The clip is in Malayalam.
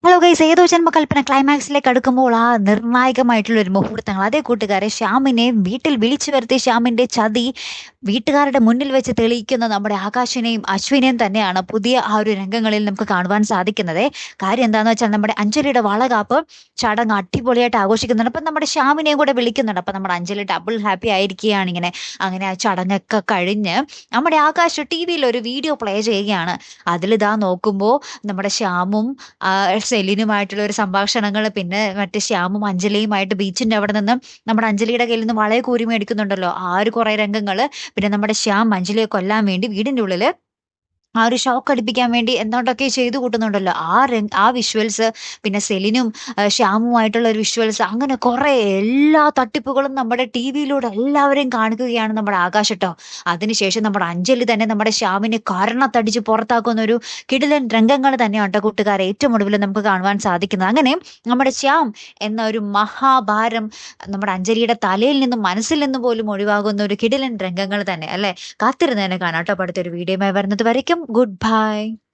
ഹലോ ഗൈസ്, ഏതോ ജന്മകൽപ്പന ക്ലൈമാക്സിലേക്ക് അടുക്കുമ്പോൾ ആ നിർണായകമായിട്ടുള്ള ഒരു മുഹൂർത്തങ്ങൾ. അതേ കൂട്ടുകാരെ, ശ്യാമിനെ വീട്ടിൽ വിളിച്ചു വരുത്തി ശ്യാമിന്റെ ചതി വീട്ടുകാരുടെ മുന്നിൽ വെച്ച് തെളിയിക്കുന്ന നമ്മുടെ ആകാശിനെയും അശ്വിനെയും തന്നെയാണ് പുതിയ ആ ഒരു രംഗങ്ങളിൽ നമുക്ക് കാണുവാൻ സാധിക്കുന്നത്. കാര്യം എന്താന്ന് വെച്ചാൽ നമ്മുടെ അഞ്ജലിയുടെ വളകാപ്പ് ചടങ്ങ് അടിപൊളിയായിട്ട് ആഘോഷിക്കുന്നുണ്ട്. അപ്പം നമ്മുടെ ശ്യാമിനെയും കൂടെ വിളിക്കുന്നുണ്ട്. അപ്പം നമ്മുടെ അഞ്ജലി ഡബിൾ ഹാപ്പി ആയിരിക്കുകയാണ്. അങ്ങനെ ആ ചടങ്ങൊക്കെ കഴിഞ്ഞ് നമ്മുടെ ആകാശ് ടി വിയിൽ ഒരു വീഡിയോ പ്ലേ ചെയ്യുകയാണ്. അതിലിതാ നോക്കുമ്പോൾ നമ്മുടെ ശ്യാമും സെലിനുമായിട്ടുള്ള ഒരു സംഭാഷണങ്ങൾ, പിന്നെ മറ്റേ ശ്യാമും അഞ്ജലിയുമായിട്ട് ബീച്ചിന്റെ അവിടെ നിന്ന് നമ്മുടെ അഞ്ജലിയുടെ കയ്യിൽ നിന്ന് വളയെ കോരി മേടിക്കുന്നുണ്ടല്ലോ, ആ ഒരു കുറെ രംഗങ്ങള്. പിന്നെ നമ്മുടെ ശ്യാം അഞ്ജലിയെ കൊല്ലാൻ വേണ്ടി വീടിന്റെ ഉള്ളില് ആ ഒരു ഷോക്ക് അടിപ്പിക്കാൻ വേണ്ടി എന്തൊക്കെ ചെയ്തു കൂട്ടുന്നുണ്ടല്ലോ, ആ വിഷ്വൽസ്, പിന്നെ സെലിനും ശ്യാമുമായിട്ടുള്ള ഒരു വിഷ്വൽസ്, അങ്ങനെ കുറെ എല്ലാ തട്ടിപ്പുകളും നമ്മുടെ ടി വിയിലൂടെ എല്ലാവരെയും കാണിക്കുകയാണ് നമ്മുടെ ആകാശ് ട്ടോ. അതിനുശേഷം നമ്മുടെ അഞ്ജലി തന്നെ നമ്മുടെ ശ്യാമിനെ കരണത്തടിച്ച് പുറത്താക്കുന്ന ഒരു കിടിലൻ രംഗങ്ങൾ തന്നെയാണ് ട്ടോ കൂട്ടുകാരെ ഏറ്റവും ഒടുവിൽ നമുക്ക് കാണുവാൻ സാധിക്കുന്നത്. അങ്ങനെ നമ്മുടെ ശ്യാം എന്ന ഒരു മഹാഭാരം നമ്മുടെ അഞ്ജലിയുടെ തലയിൽ നിന്നും മനസ്സിൽ നിന്നും പോലും ഒഴിവാകുന്ന ഒരു കിടിലൻ രംഗങ്ങൾ തന്നെ അല്ലെ. കാത്തിരുന്ന് തന്നെ കാണാം ട്ടോ. അടുത്തൊരു വീഡിയോയുമായി വരുന്നത് വരയ്ക്കും ഗുഡ് ബൈ.